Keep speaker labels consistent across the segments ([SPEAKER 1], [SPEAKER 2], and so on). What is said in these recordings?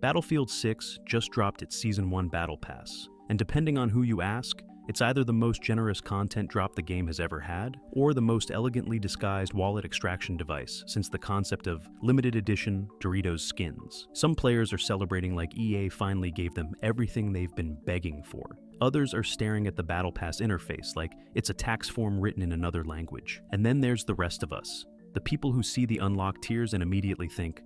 [SPEAKER 1] Battlefield 6 just dropped its Season 1 Battle Pass, and depending on who you ask, it's either the most generous content drop the game has ever had, or the most elegantly disguised wallet extraction device since the concept of limited edition Doritos skins. Some players are celebrating like EA finally gave them everything they've been begging for. Others are staring at the Battle Pass interface like it's a tax form written in another language. And then there's the rest of us. The people who see the unlocked tiers and immediately think,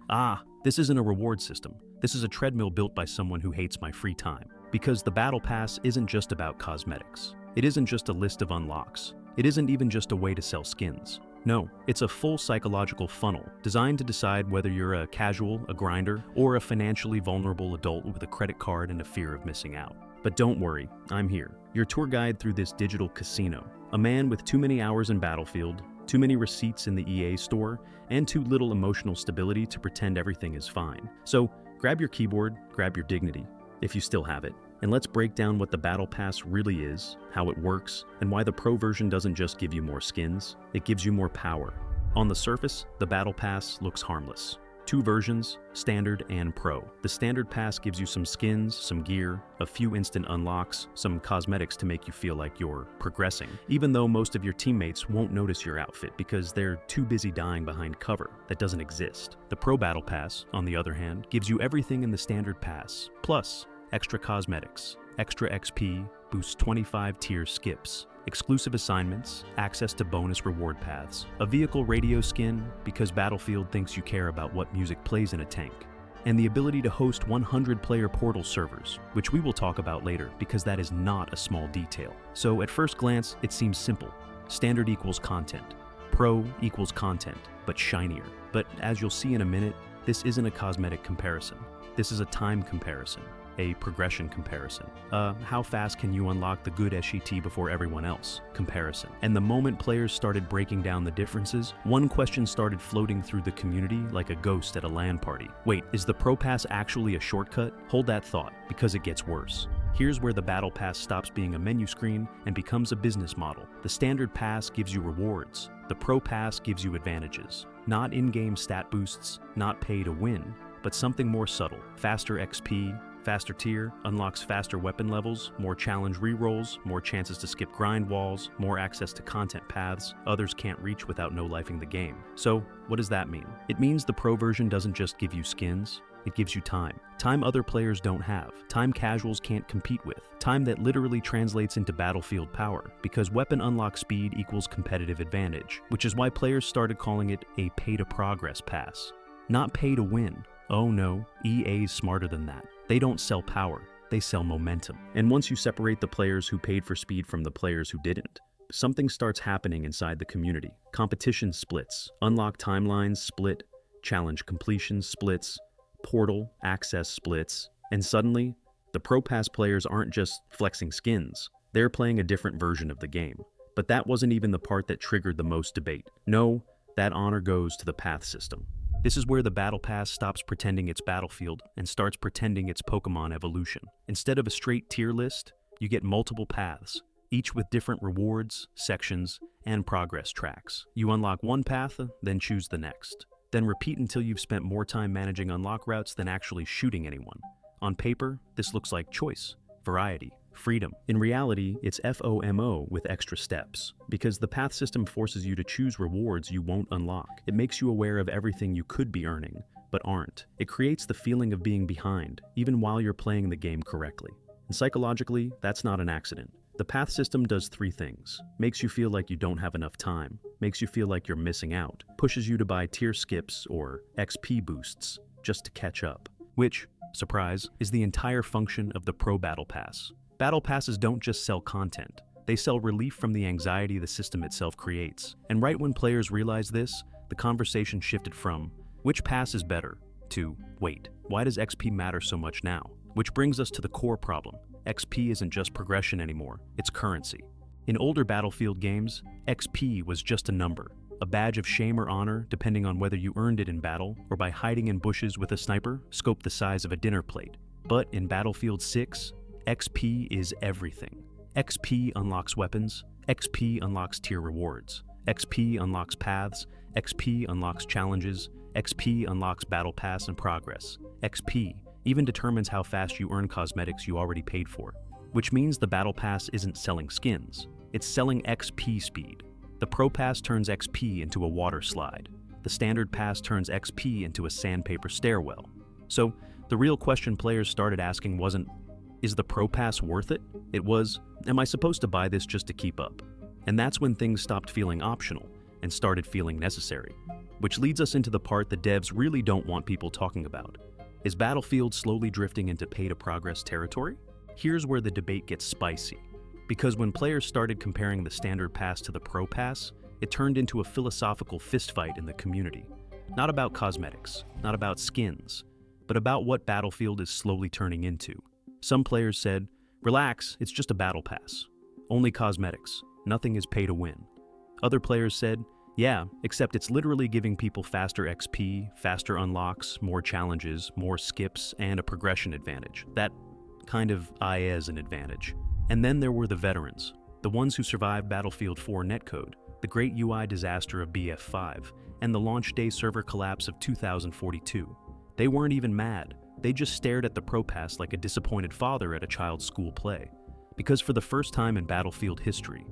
[SPEAKER 1] this isn't a reward system. This is a treadmill built by someone who hates my free time. Because the Battle Pass isn't just about cosmetics. It isn't just a list of unlocks. It isn't even just a way to sell skins. No, it's a full psychological funnel designed to decide whether you're a casual, a grinder, or a financially vulnerable adult with a credit card and a fear of missing out. But don't worry, I'm here, your tour guide through this digital casino. A man with too many hours in Battlefield, too many receipts in the EA store, and too little emotional stability to pretend everything is fine. So grab your keyboard, grab your dignity, if you still have it, and let's break down what the Battle Pass really is, how it works, and why the Pro version doesn't just give you more skins, it gives you more power. On the surface, the Battle Pass looks harmless. Two versions, Standard and Pro. The Standard Pass gives you some skins, some gear, a few instant unlocks, some cosmetics to make you feel like you're progressing, even though most of your teammates won't notice your outfit because they're too busy dying behind cover that doesn't exist. The Pro Battle Pass, on the other hand, gives you everything in the Standard Pass, plus extra cosmetics, extra XP, boosts 25 tier skips, exclusive assignments, access to bonus reward paths, a vehicle radio skin because Battlefield thinks you care about what music plays in a tank, and the ability to host 100-player Portal servers, which we will talk about later because that is not a small detail. So at first glance, it seems simple. Standard equals content. Pro equals content, but shinier. But as you'll see in a minute, this isn't a cosmetic comparison. This is a time comparison. A progression comparison. How fast can you unlock the good SET before everyone else? Comparison. And the moment players started breaking down the differences, one question started floating through the community like a ghost at a LAN party. Wait, is the Pro Pass actually a shortcut? Hold that thought, because it gets worse. Here's where the Battle Pass stops being a menu screen and becomes a business model. The Standard Pass gives you rewards. The Pro Pass gives you advantages. Not in-game stat boosts, not pay to win, but something more subtle. Faster XP, faster tier, unlocks faster weapon levels, more challenge rerolls, more chances to skip grind walls, more access to content paths others can't reach without no-lifing the game. So, what does that mean? It means the Pro version doesn't just give you skins, it gives you time. Time other players don't have. Time casuals can't compete with. Time that literally translates into Battlefield power, because weapon unlock speed equals competitive advantage, which is why players started calling it a pay-to-progress pass. Not pay to win. Oh no, EA's smarter than that. They don't sell power, they sell momentum. And once you separate the players who paid for speed from the players who didn't, something starts happening inside the community. Competition splits, unlock timelines split, challenge completion splits, portal access splits, and suddenly, the Pro Pass players aren't just flexing skins, they're playing a different version of the game. But that wasn't even the part that triggered the most debate. No, that honor goes to the path system. This is where the Battle Pass stops pretending it's Battlefield and starts pretending it's Pokemon evolution. Instead of a straight tier list, you get multiple paths, each with different rewards, sections, and progress tracks. You unlock one path, then choose the next. Then repeat until you've spent more time managing unlock routes than actually shooting anyone. On paper, this looks like choice, variety, freedom. In reality, it's FOMO with extra steps, because the path system forces you to choose rewards you won't unlock. It makes you aware of everything you could be earning, but aren't. It creates the feeling of being behind, even while you're playing the game correctly. And psychologically, that's not an accident. The path system does three things. Makes you feel like you don't have enough time, makes you feel like you're missing out, pushes you to buy tier skips or XP boosts just to catch up, which, surprise, is the entire function of the Pro Battle Pass. Battle Passes don't just sell content, they sell relief from the anxiety the system itself creates. And right when players realized this, the conversation shifted from, which pass is better, to, wait, why does XP matter so much now? Which brings us to the core problem. XP isn't just progression anymore, it's currency. In older Battlefield games, XP was just a number, a badge of shame or honor depending on whether you earned it in battle or by hiding in bushes with a sniper scoped the size of a dinner plate. But in Battlefield 6, XP is everything. XP unlocks weapons, XP unlocks tier rewards, XP unlocks paths, XP unlocks challenges, XP unlocks battle pass and progress. XP even determines how fast you earn cosmetics you already paid for. Which means the Battle Pass isn't selling skins, it's selling XP speed. The Pro Pass turns XP into a water slide. The Standard Pass turns XP into a sandpaper stairwell. So, the real question players started asking wasn't, is the Pro Pass worth it? It was, am I supposed to buy this just to keep up? And that's when things stopped feeling optional and started feeling necessary. Which leads us into the part the devs really don't want people talking about. Is Battlefield slowly drifting into pay-to-progress territory? Here's where the debate gets spicy. Because when players started comparing the Standard Pass to the Pro Pass, it turned into a philosophical fistfight in the community. Not about cosmetics, not about skins, but about what Battlefield is slowly turning into. Some players said, relax, it's just a Battle Pass. Only cosmetics, nothing is pay to win. Other players said, yeah, except it's literally giving people faster XP, faster unlocks, more challenges, more skips, and a progression advantage. That kind of is an advantage. And then there were the veterans, the ones who survived Battlefield 4 netcode, the great UI disaster of BF5, and the launch day server collapse of 2042. They weren't even mad, they just stared at the Pro Pass like a disappointed father at a child's school play. Because for the first time in Battlefield history,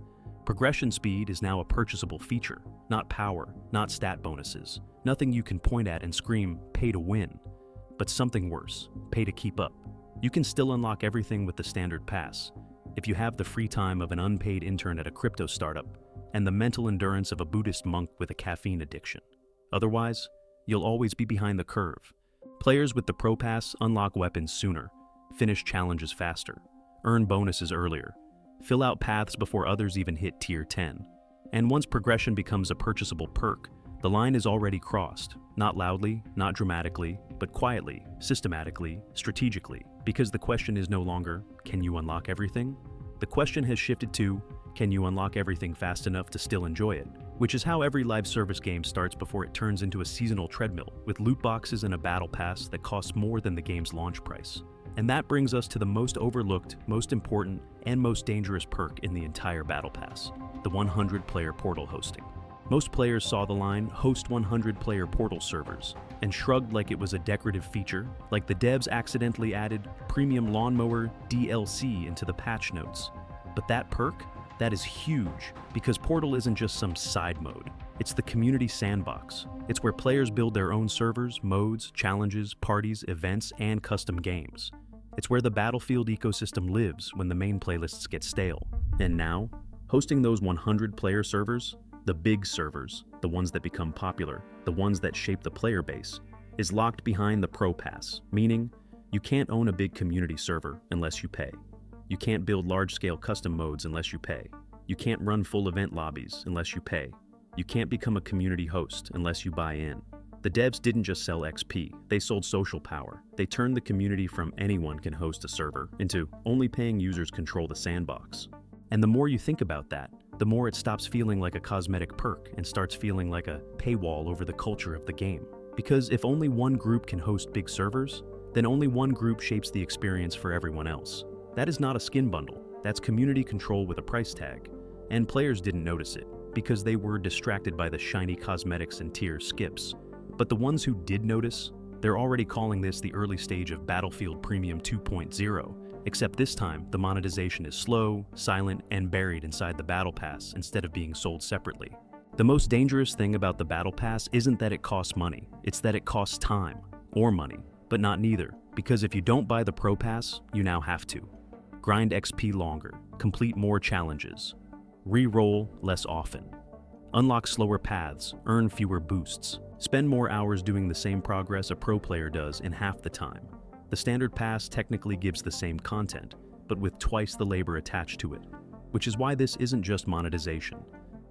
[SPEAKER 1] progression speed is now a purchasable feature, not power, not stat bonuses, nothing you can point at and scream, pay to win, but something worse, pay to keep up. You can still unlock everything with the Standard Pass, if you have the free time of an unpaid intern at a crypto startup, and the mental endurance of a Buddhist monk with a caffeine addiction. Otherwise, you'll always be behind the curve. Players with the Pro Pass unlock weapons sooner, finish challenges faster, earn bonuses earlier, fill out paths before others even hit Tier 10. And once progression becomes a purchasable perk, the line is already crossed, not loudly, not dramatically, but quietly, systematically, strategically, because the question is no longer, can you unlock everything? The question has shifted to, can you unlock everything fast enough to still enjoy it? Which is how every live service game starts before it turns into a seasonal treadmill, with loot boxes and a battle pass that costs more than the game's launch price. And that brings us to the most overlooked, most important, and most dangerous perk in the entire Battle Pass, the 100-player portal hosting. Most players saw the line, host 100-player portal servers, and shrugged like it was a decorative feature, like the devs accidentally added Premium Lawnmower DLC into the patch notes. But that perk? That is huge, because Portal isn't just some side mode. It's the community sandbox. It's where players build their own servers, modes, challenges, parties, events, and custom games. It's where the Battlefield ecosystem lives when the main playlists get stale. And now, hosting those 100-player servers, the big servers, the ones that become popular, the ones that shape the player base, is locked behind the Pro Pass, meaning you can't own a big community server unless you pay. You can't build large-scale custom modes unless you pay. You can't run full event lobbies unless you pay. You can't become a community host unless you buy in. The devs didn't just sell XP, they sold social power. They turned the community from anyone can host a server into only paying users control the sandbox. And the more you think about that, the more it stops feeling like a cosmetic perk and starts feeling like a paywall over the culture of the game. Because if only one group can host big servers, then only one group shapes the experience for everyone else. That is not a skin bundle, that's community control with a price tag. And players didn't notice it, because they were distracted by the shiny cosmetics and tier skips. But the ones who did notice, they're already calling this the early stage of Battlefield Premium 2.0, except this time the monetization is slow, silent, and buried inside the Battle Pass instead of being sold separately. The most dangerous thing about the Battle Pass isn't that it costs money, it's that it costs time, or money, but not neither, because if you don't buy the Pro Pass, you now have to. Grind XP longer, complete more challenges, re-roll less often, unlock slower paths, earn fewer boosts, spend more hours doing the same progress a pro player does in half the time. The Standard Pass technically gives the same content, but with twice the labor attached to it, which is why this isn't just monetization.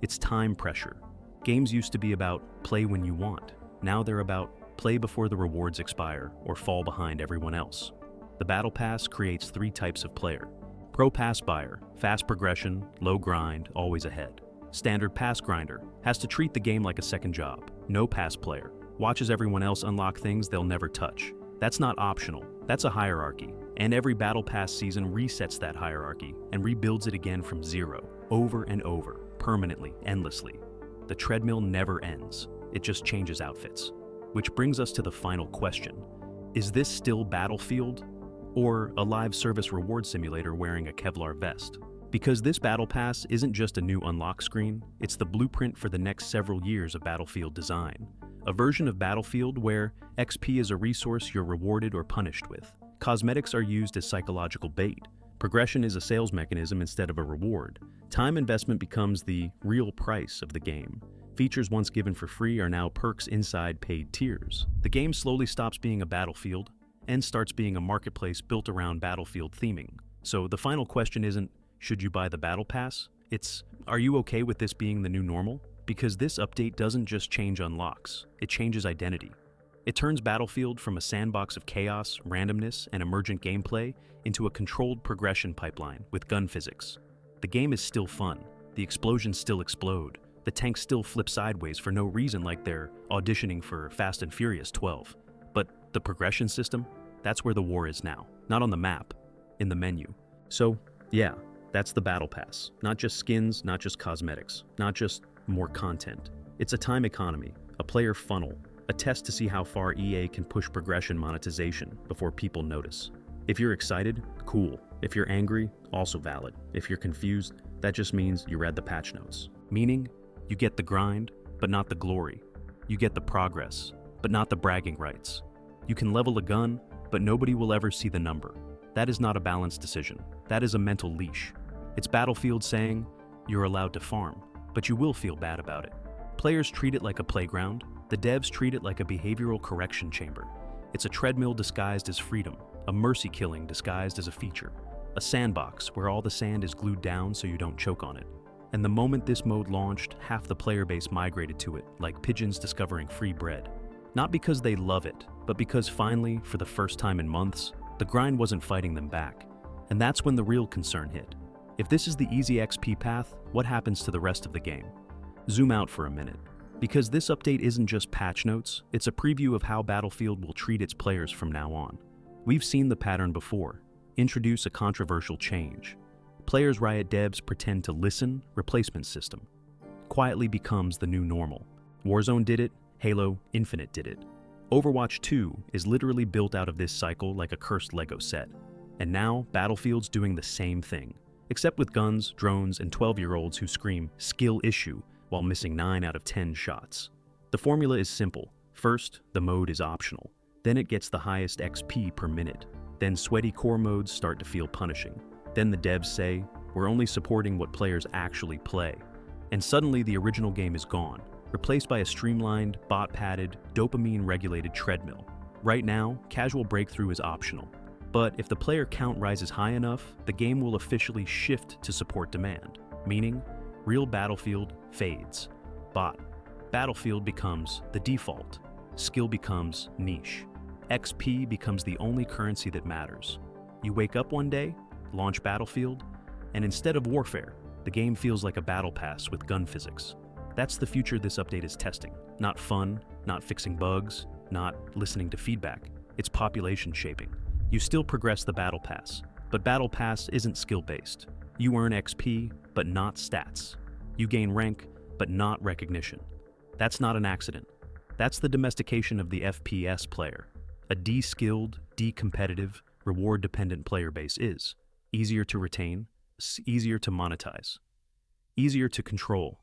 [SPEAKER 1] It's time pressure. Games used to be about play when you want. Now they're about play before the rewards expire or fall behind everyone else. The Battle Pass creates three types of player. Pro Pass buyer, fast progression, low grind, always ahead. Standard Pass grinder, has to treat the game like a second job. No pass player, watches everyone else unlock things they'll never touch. That's not optional, that's a hierarchy. And every Battle Pass season resets that hierarchy and rebuilds it again from zero, over and over, permanently, endlessly. The treadmill never ends, it just changes outfits. Which brings us to the final question. Is this still Battlefield? Or a live service reward simulator wearing a Kevlar vest? Because this Battle Pass isn't just a new unlock screen, it's the blueprint for the next several years of Battlefield design. A version of Battlefield where XP is a resource you're rewarded or punished with. Cosmetics are used as psychological bait. Progression is a sales mechanism instead of a reward. Time investment becomes the real price of the game. Features once given for free are now perks inside paid tiers. The game slowly stops being a battlefield and starts being a marketplace built around Battlefield theming. So the final question isn't, should you buy the Battle Pass? It's, are you okay with this being the new normal? Because this update doesn't just change unlocks, it changes identity. It turns Battlefield from a sandbox of chaos, randomness, and emergent gameplay into a controlled progression pipeline with gun physics. The game is still fun, the explosions still explode, the tanks still flip sideways for no reason like they're auditioning for Fast and Furious 12. But the progression system, that's where the war is now. Not on the map, in the menu. So, yeah, that's the Battle Pass. Not just skins, not just cosmetics, not just more content. It's a time economy, a player funnel, a test to see how far EA can push progression monetization before people notice. If you're excited, cool. If you're angry, also valid. If you're confused, that just means you read the patch notes. Meaning, you get the grind, but not the glory. You get the progress, but not the bragging rights. You can level a gun, but nobody will ever see the number. That is not a balanced decision. That is a mental leash. It's Battlefield saying, you're allowed to farm, but you will feel bad about it. Players treat it like a playground. The devs treat it like a behavioral correction chamber. It's a treadmill disguised as freedom, a mercy killing disguised as a feature, a sandbox where all the sand is glued down so you don't choke on it. And the moment this mode launched, half the player base migrated to it, like pigeons discovering free bread. Not because they love it, but because finally, for the first time in months, the grind wasn't fighting them back. And that's when the real concern hit. If this is the easy XP path, what happens to the rest of the game? Zoom out for a minute. Because this update isn't just patch notes, it's a preview of how Battlefield will treat its players from now on. We've seen the pattern before. Introduce a controversial change. Players riot devs pretend to listen, replacement system. Quietly becomes the new normal. Warzone did it, Halo Infinite did it. Overwatch 2 is literally built out of this cycle like a cursed Lego set. And now, Battlefield's doing the same thing. Except with guns, drones, and 12-year-olds who scream, skill issue, while missing 9 out of 10 shots. The formula is simple. First, the mode is optional. Then it gets the highest XP per minute. Then sweaty core modes start to feel punishing. Then the devs say, we're only supporting what players actually play. And suddenly the original game is gone, replaced by a streamlined, bot-padded, dopamine-regulated treadmill. Right now, casual breakthrough is optional. But if the player count rises high enough, the game will officially shift to support demand, meaning real Battlefield fades. Bot. Battlefield becomes the default. Skill becomes niche. XP becomes the only currency that matters. You wake up one day, launch Battlefield, and instead of warfare, the game feels like a battle pass with gun physics. That's the future this update is testing. Not fun, not fixing bugs, not listening to feedback. It's population shaping. You still progress the Battle Pass, but Battle Pass isn't skill-based. You earn XP, but not stats. You gain rank, but not recognition. That's not an accident. That's the domestication of the FPS player. A de-skilled, de-competitive, reward-dependent player base is easier to retain, easier to monetize, easier to control,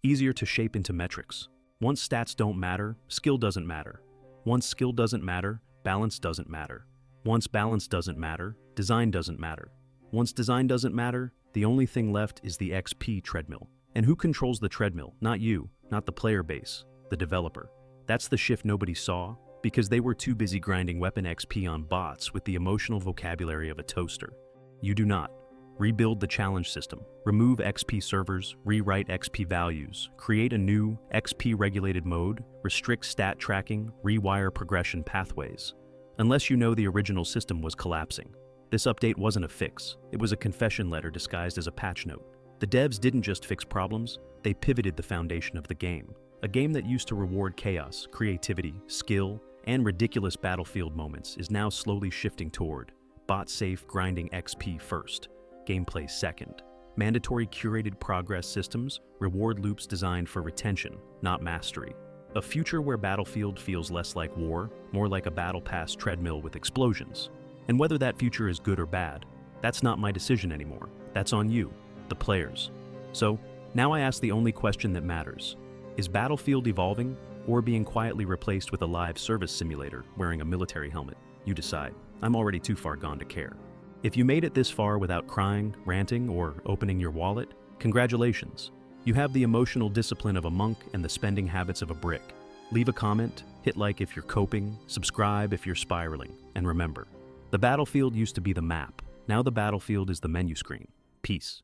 [SPEAKER 1] easier to shape into metrics. Once stats don't matter, skill doesn't matter. Once skill doesn't matter, balance doesn't matter. Once balance doesn't matter, design doesn't matter. Once design doesn't matter, the only thing left is the XP treadmill. And who controls the treadmill? Not you, not the player base, the developer. That's the shift nobody saw, because they were too busy grinding weapon XP on bots with the emotional vocabulary of a toaster. You do not. Rebuild the challenge system. Remove XP servers, rewrite XP values, create a new XP-regulated mode, restrict stat tracking, rewire progression pathways. Unless you know the original system was collapsing. This update wasn't a fix. It was a confession letter disguised as a patch note. The devs didn't just fix problems, they pivoted the foundation of the game. A game that used to reward chaos, creativity, skill, and ridiculous battlefield moments is now slowly shifting toward bot-safe grinding XP first, gameplay second, mandatory curated progress systems, reward loops designed for retention, not mastery, A future where Battlefield feels less like war, more like a Battle Pass treadmill with explosions. And whether that future is good or bad, that's not my decision anymore. That's on you, the players. So, now I ask the only question that matters. Is Battlefield evolving, or being quietly replaced with a live service simulator wearing a military helmet? You decide. I'm already too far gone to care. If you made it this far without crying, ranting, or opening your wallet, congratulations. You have the emotional discipline of a monk and the spending habits of a brick. Leave a comment, hit like if you're coping, subscribe if you're spiraling, and remember, the battlefield used to be the map. Now the battlefield is the menu screen. Peace.